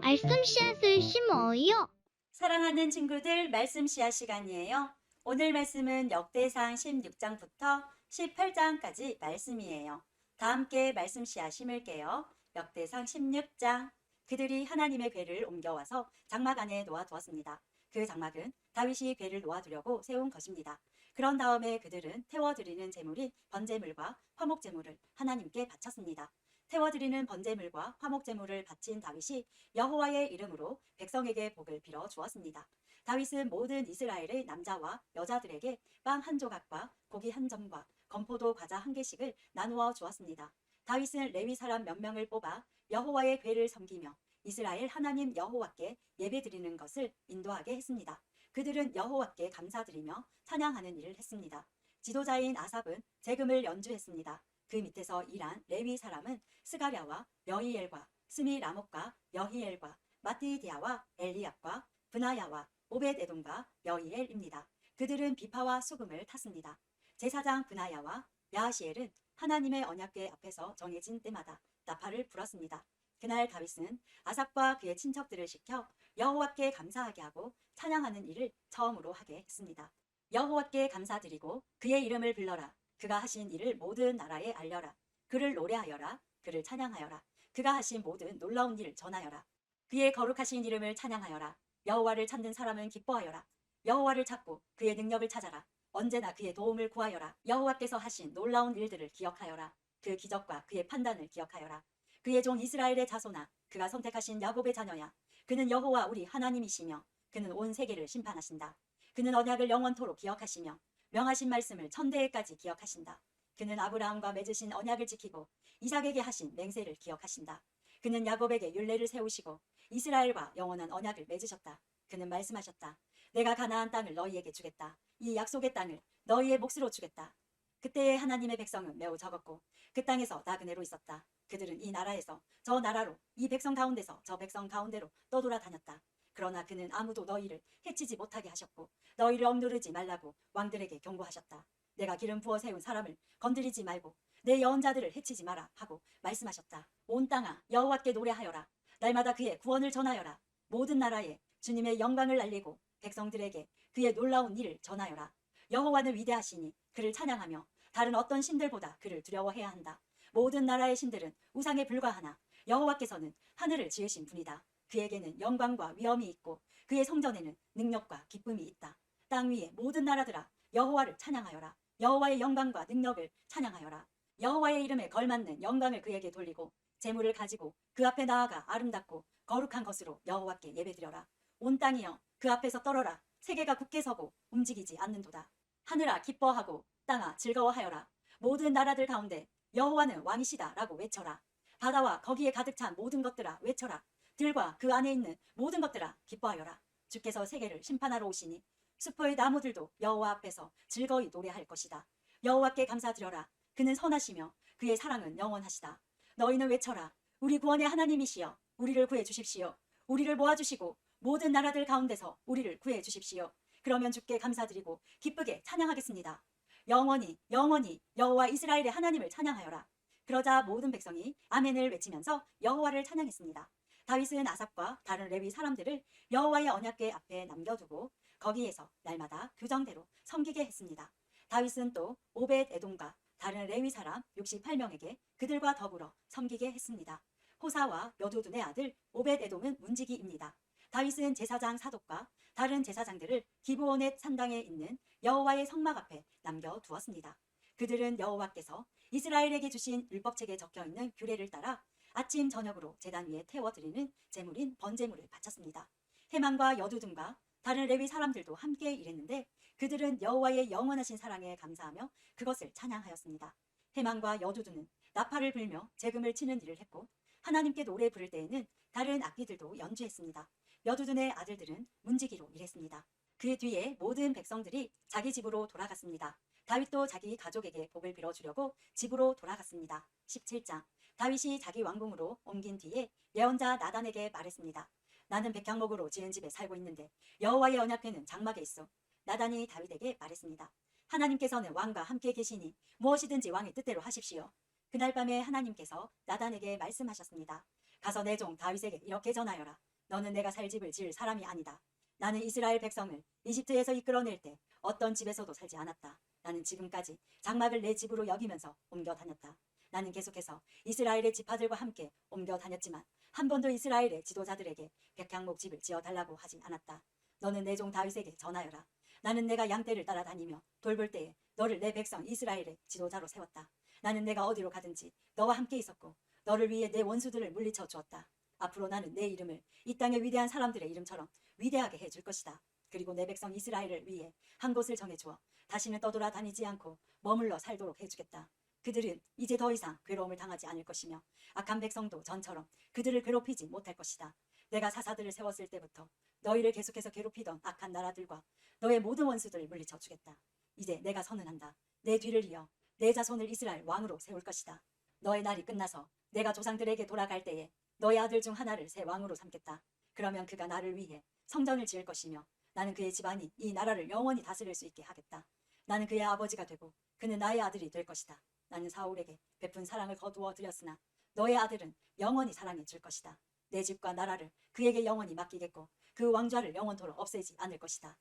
말씀 씨앗을 심어요. 사랑하는 친구들, 말씀 씨앗 시간이에요. 오늘 말씀은 역대상 16장부터 18장까지 말씀이에요. 다 함께 말씀 씨앗 심을게요. 역대상 16장. 그들이 하나님의 궤를 옮겨와서 장막 안에 놓아두었습니다. 그 장막은 다윗이 궤를 놓아두려고 세운 것입니다. 그런 다음에 그들은 태워드리는 제물인 번제물과 화목제물을 하나님께 바쳤습니다. 태워드리는 번제물과 화목제물을 바친 다윗이 여호와의 이름으로 백성에게 복을 빌어 주었습니다. 다윗은 모든 이스라엘의 남자와 여자들에게 빵 한 조각과 고기 한 점과 건포도 과자 한 개씩을 나누어 주었습니다. 다윗은 레위 사람 몇 명을 뽑아 여호와의 궤를 섬기며 이스라엘 하나님 여호와께 예배드리는 것을 인도하게 했습니다. 그들은 여호와께 감사드리며 찬양하는 일을 했습니다. 지도자인 아삽은 재금을 연주했습니다. 그 밑에서 일한 레위 사람은 스가랴와 여히엘과 스미라못과 여히엘과 마띠디아와 엘리압과 브나야와 오벳에돔과 여히엘입니다. 그들은 비파와 수금을 탔습니다. 제사장 브나야와 야하시엘은 하나님의 언약궤 앞에서 정해진 때마다 나팔을 불었습니다. 그날 다윗은 아삽과 그의 친척들을 시켜 여호와께 감사하게 하고 찬양하는 일을 처음으로 하게 했습니다. 여호와께 감사드리고 그의 이름을 불러라. 그가 하신 일을 모든 나라에 알려라. 그를 노래하여라. 그를 찬양하여라. 그가 하신 모든 놀라운 일을 전하여라. 그의 거룩하신 이름을 찬양하여라. 여호와를 찾는 사람은 기뻐하여라. 여호와를 찾고 그의 능력을 찾아라. 언제나 그의 도움을 구하여라. 여호와께서 하신 놀라운 일들을 기억하여라. 그 기적과 그의 판단을 기억하여라. 그의 종 이스라엘의 자손아, 그가 선택하신 야곱의 자녀야. 그는 여호와 우리 하나님이시며 그는 온 세계를 심판하신다. 그는 언약을 영원토록 기억하시며 명하신 말씀을 천대에까지 기억하신다. 그는 아브라함과 맺으신 언약을 지키고 이삭에게 하신 맹세를 기억하신다. 그는 야곱에게 율례를 세우시고 이스라엘과 영원한 언약을 맺으셨다. 그는 말씀하셨다. 내가 가나안 땅을 너희에게 주겠다. 이 약속의 땅을 너희의 몫으로 주겠다. 그때의 하나님의 백성은 매우 적었고 그 땅에서 나그네로 있었다. 그들은 이 나라에서 저 나라로, 이 백성 가운데서 저 백성 가운데로 떠돌아다녔다. 그러나 그는 아무도 너희를 해치지 못하게 하셨고 너희를 억누르지 말라고 왕들에게 경고하셨다. 내가 기름 부어 세운 사람을 건드리지 말고 내 여언자들을 해치지 마라 하고 말씀하셨다. 온 땅아 여호와께 노래하여라. 날마다 그의 구원을 전하여라. 모든 나라에 주님의 영광을 알리고 백성들에게 그의 놀라운 일을 전하여라. 여호와는 위대하시니 그를 찬양하며 다른 어떤 신들보다 그를 두려워해야 한다. 모든 나라의 신들은 우상에 불과하나 여호와께서는 하늘을 지으신 분이다. 그에게는 영광과 위엄이 있고 그의 성전에는 능력과 기쁨이 있다. 땅 위의 모든 나라들아 여호와를 찬양하여라. 여호와의 영광과 능력을 찬양하여라. 여호와의 이름에 걸맞는 영광을 그에게 돌리고 재물을 가지고 그 앞에 나아가 아름답고 거룩한 것으로 여호와께 예배드려라. 온 땅이여 그 앞에서 떨어라. 세계가 굳게 서고 움직이지 않는도다. 하늘아 기뻐하고 땅아 즐거워하여라. 모든 나라들 가운데 여호와는 왕이시다 라고 외쳐라. 바다와 거기에 가득 찬 모든 것들아 외쳐라. 들과 그 안에 있는 모든 것들아 기뻐하여라. 주께서 세계를 심판하러 오시니 숲의 나무들도 여호와 앞에서 즐거이 노래할 것이다. 여호와께 감사드려라. 그는 선하시며 그의 사랑은 영원하시다. 너희는 외쳐라. 우리 구원의 하나님이시여 우리를 구해 주십시오. 우리를 모아주시고 모든 나라들 가운데서 우리를 구해 주십시오. 그러면 주께 감사드리고 기쁘게 찬양하겠습니다. 영원히 영원히 여호와 이스라엘의 하나님을 찬양하여라. 그러자 모든 백성이 아멘을 외치면서 여호와를 찬양했습니다. 다윗은 아삽과 다른 레위 사람들을 여호와의 언약궤 앞에 남겨두고 거기에서 날마다 규정대로 섬기게 했습니다. 다윗은 또 오벳에돔과 다른 레위 사람 68명에게 그들과 더불어 섬기게 했습니다. 호사와 여두둔의 아들 오벳에돔은 문지기입니다. 다윗은 제사장 사독과 다른 제사장들을 기브온의 산당에 있는 여호와의 성막 앞에 남겨두었습니다. 그들은 여호와께서 이스라엘에게 주신 율법책에 적혀있는 규례를 따라 아침 저녁으로 제단 위에 태워드리는 제물인 번제물을 바쳤습니다. 헤만과 여두둔과 다른 레위 사람들도 함께 일했는데 그들은 여호와의 영원하신 사랑에 감사하며 그것을 찬양하였습니다. 헤만과 여두둔은 나팔을 불며 재금을 치는 일을 했고 하나님께 노래 부를 때에는 다른 악기들도 연주했습니다. 여두둔의 아들들은 문지기로 일했습니다. 그 뒤에 모든 백성들이 자기 집으로 돌아갔습니다. 다윗도 자기 가족에게 복을 빌어주려고 집으로 돌아갔습니다. 17장. 다윗이 자기 왕궁으로 옮긴 뒤에 예언자 나단에게 말했습니다. 나는 백향목으로 지은 집에 살고 있는데 여호와의 언약궤는 장막에 있어. 나단이 다윗에게 말했습니다. 하나님께서는 왕과 함께 계시니 무엇이든지 왕의 뜻대로 하십시오. 그날 밤에 하나님께서 나단에게 말씀하셨습니다. 가서 내 종 다윗에게 이렇게 전하여라. 너는 내가 살 집을 지을 사람이 아니다. 나는 이스라엘 백성을 이집트에서 이끌어낼 때 어떤 집에서도 살지 않았다. 나는 지금까지 장막을 내 집으로 여기면서 옮겨 다녔다. 나는 계속해서 이스라엘의 지파들과 함께 옮겨 다녔지만 한 번도 이스라엘의 지도자들에게 백향목 집을 지어달라고 하진 않았다. 너는 내 종 다윗에게 전하여라. 나는 내가 양떼를 따라다니며 돌볼 때에 너를 내 백성 이스라엘의 지도자로 세웠다. 나는 내가 어디로 가든지 너와 함께 있었고 너를 위해 내 원수들을 물리쳐 주었다. 앞으로 나는 내 이름을 이 땅의 위대한 사람들의 이름처럼 위대하게 해줄 것이다. 그리고 내 백성 이스라엘을 위해 한 곳을 정해주어 다시는 떠돌아다니지 않고 머물러 살도록 해주겠다. 그들은 이제 더 이상 괴로움을 당하지 않을 것이며 악한 백성도 전처럼 그들을 괴롭히지 못할 것이다. 내가 사사들을 세웠을 때부터 너희를 계속해서 괴롭히던 악한 나라들과 너의 모든 원수들을 물리쳐 주겠다. 이제 내가 선언한다. 내 뒤를 이어 내 자손을 이스라엘 왕으로 세울 것이다. 너의 날이 끝나서 내가 조상들에게 돌아갈 때에 너의 아들 중 하나를 새 왕으로 삼겠다. 그러면 그가 나를 위해 성전을 지을 것이며 나는 그의 집안이 이 나라를 영원히 다스릴 수 있게 하겠다. 나는 그의 아버지가 되고 그는 나의 아들이 될 것이다. 나는 사울에게 베푼 사랑을 거두어 드렸으나 너의 아들은 영원히 사랑해 줄 것이다. 내 집과 나라를 그에게 영원히 맡기겠고 그 왕좌를 영원토록 없애지 않을 것이다.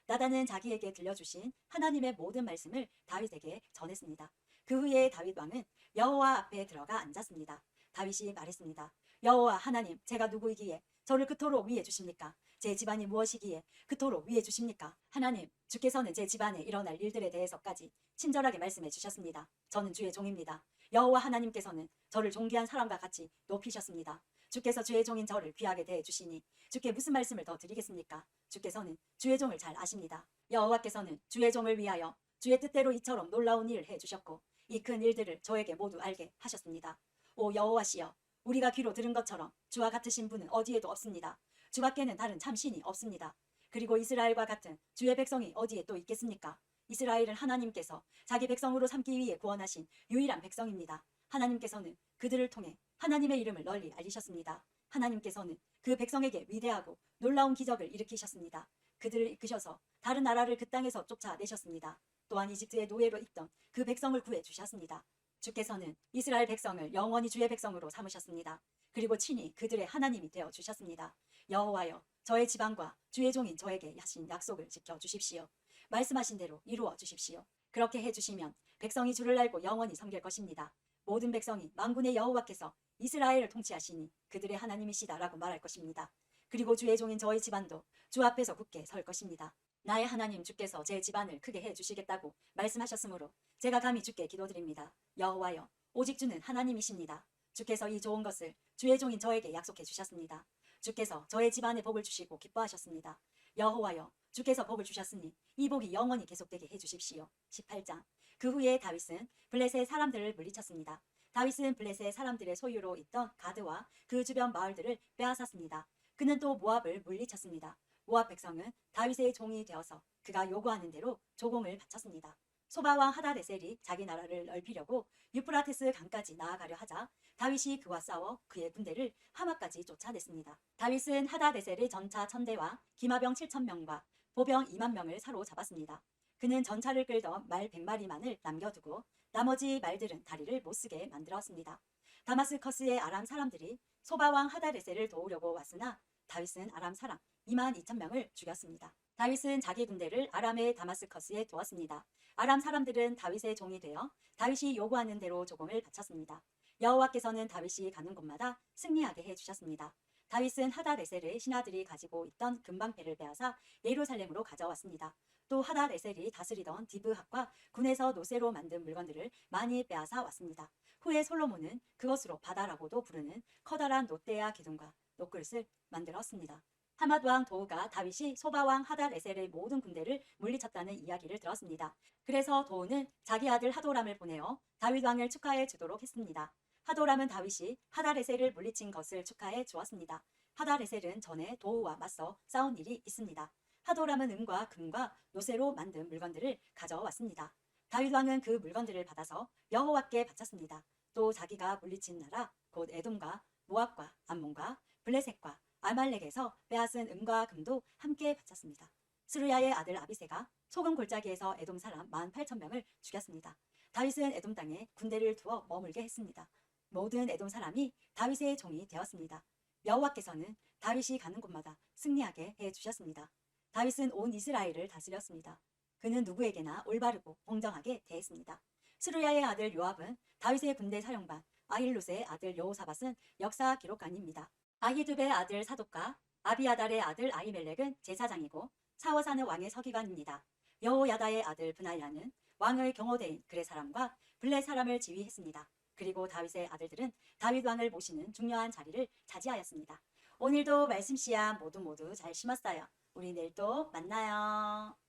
나단은 자기에게 들려주신 하나님의 모든 말씀을 다윗에게 전했습니다. 그 후에 다윗 왕은 여호와 앞에 들어가 앉았습니다. 다윗이 말했습니다. 여호와 하나님, 제가 누구이기에 저를 그토록 위해 주십니까? 제 집안이 무엇이기에 그토록 위해 주십니까? 하나님, 주께서는 제 집안에 일어날 일들에 대해서까지 친절하게 말씀해 주셨습니다. 저는 주의 종입니다. 여호와 하나님께서는 저를 존귀한 사람과 같이 높이셨습니다. 주께서 주의 종인 저를 귀하게 대해 주시니 주께 무슨 말씀을 더 드리겠습니까? 주께서는 주의 종을 잘 아십니다. 여호와께서는 주의 종을 위하여 주의 뜻대로 이처럼 놀라운 일을 해 주셨고 이 큰 일들을 저에게 모두 알게 하셨습니다. 오 여호와시여, 우리가 귀로 들은 것처럼 주와 같으신 분은 어디에도 없습니다. 주밖에는 다른 참신이 없습니다. 그리고 이스라엘과 같은 주의 백성이 어디에 또 있겠습니까? 이스라엘은 하나님께서 자기 백성으로 삼기 위해 구원하신 유일한 백성입니다. 하나님께서는 그들을 통해 하나님의 이름을 널리 알리셨습니다. 하나님께서는 그 백성에게 위대하고 놀라운 기적을 일으키셨습니다. 그들을 이끄셔서 다른 나라를 그 땅에서 쫓아내셨습니다. 또한 이집트의 노예로 있던 그 백성을 구해 주셨습니다. 주께서는 이스라엘 백성을 영원히 주의 백성으로 삼으셨습니다. 그리고 친히 그들의 하나님이 되어 주셨습니다. 여호와여, 저의 지방과 주의 종인 저에게 하신 약속을 지켜 주십시오. 말씀하신 대로 이루어 주십시오. 그렇게 해주시면 백성이 주를 알고 영원히 섬길 것입니다. 모든 백성이 만군의 여호와께서 이스라엘을 통치하시니 그들의 하나님이시다라고 말할 것입니다. 그리고 주의 종인 저의 집안도 주 앞에서 굳게 설 것입니다. 나의 하나님 주께서 제 집안을 크게 해주시겠다고 말씀하셨으므로 제가 감히 주께 기도드립니다. 여호와여, 오직 주는 하나님이십니다. 주께서 이 좋은 것을 주의 종인 저에게 약속해 주셨습니다. 주께서 저의 집안에 복을 주시고 기뻐하셨습니다. 여호와여, 주께서 복을 주셨으니 이 복이 영원히 계속되게 해주십시오. 18장. 그 후에 다윗은 블레셋 사람들을 물리쳤습니다. 다윗은 블레셋 사람들의 소유로 있던 가드와 그 주변 마을들을 빼앗았습니다. 그는 또 모압을 물리쳤습니다. 모압 백성은 다윗의 종이 되어서 그가 요구하는 대로 조공을 바쳤습니다. 소바왕 하다데셀이 자기 나라를 넓히려고 유프라테스 강까지 나아가려 하자 다윗이 그와 싸워 그의 군대를 하마까지 쫓아냈습니다. 다윗은 하다데셀의 전차 1000대와 기마병 7000명과 보병 2만 명을 사로잡았습니다. 그는 전차를 끌던 말 100마리만을 남겨두고 나머지 말들은 다리를 못쓰게 만들었습니다. 다마스커스의 아람 사람들이 소바왕 하다데셀을 도우려고 왔으나 다윗은 아람 사람 22,000명을 죽였습니다. 다윗은 자기 군대를 아람의 다마스커스에 두었습니다. 아람 사람들은 다윗의 종이 되어 다윗이 요구하는 대로 조공을 바쳤습니다. 여호와께서는 다윗이 가는 곳마다 승리하게 해주셨습니다. 다윗은 하다레셀의 신하들이 가지고 있던 금방패를 빼앗아 예루살렘으로 가져왔습니다. 또 하다레셀이 다스리던 디브학과 군에서 노새로 만든 물건들을 많이 빼앗아 왔습니다. 후에 솔로몬은 그것으로 바다라고도 부르는 커다란 롯데아 기둥과 놋그릇을 만들었습니다. 하맛 왕 도우가 다윗이 소바왕 하다레셀의 모든 군대를 물리쳤다는 이야기를 들었습니다. 그래서 도우는 자기 아들 하도람을 보내어 다윗 왕을 축하해 주도록 했습니다. 하도람은 다윗이 하다레셀을 물리친 것을 축하해 주었습니다. 하다레셀은 전에 도우와 맞서 싸운 일이 있습니다. 하도람은 은과 금과 노새로 만든 물건들을 가져왔습니다. 다윗 왕은 그 물건들을 받아서 여호와께 바쳤습니다. 또 자기가 물리친 나라 곧 에돔과 모압과 암몬과 블레셋과 아말렉에서 빼앗은 은과 금도 함께 바쳤습니다. 스루야의 아들 아비새가 소금 골짜기에서 에돔 사람 18,000명을 죽였습니다. 다윗은 에돔 땅에 군대를 두어 머물게 했습니다. 모든 에돔 사람이 다윗의 종이 되었습니다. 여호와께서는 다윗이 가는 곳마다 승리하게 해주셨습니다. 다윗은 온 이스라엘을 다스렸습니다. 그는 누구에게나 올바르고 공정하게 대했습니다. 스루야의 아들 요압은 다윗의 군대 사령관, 아힐룻의 아들 여호사밧은 역사 기록관입니다. 아히두베의 아들 사독과 아비아달의 아들 아히멜렉은 제사장이고 사워사는 왕의 서기관입니다. 여호야다의 아들 브나야는 왕의 경호대인 그레 사람과 블레 사람을 지휘했습니다. 그리고 다윗의 아들들은 다윗 왕을 모시는 중요한 자리를 차지하였습니다. 오늘도 말씀 씨앗 모두 잘 심었어요. 우리 내일 또 만나요.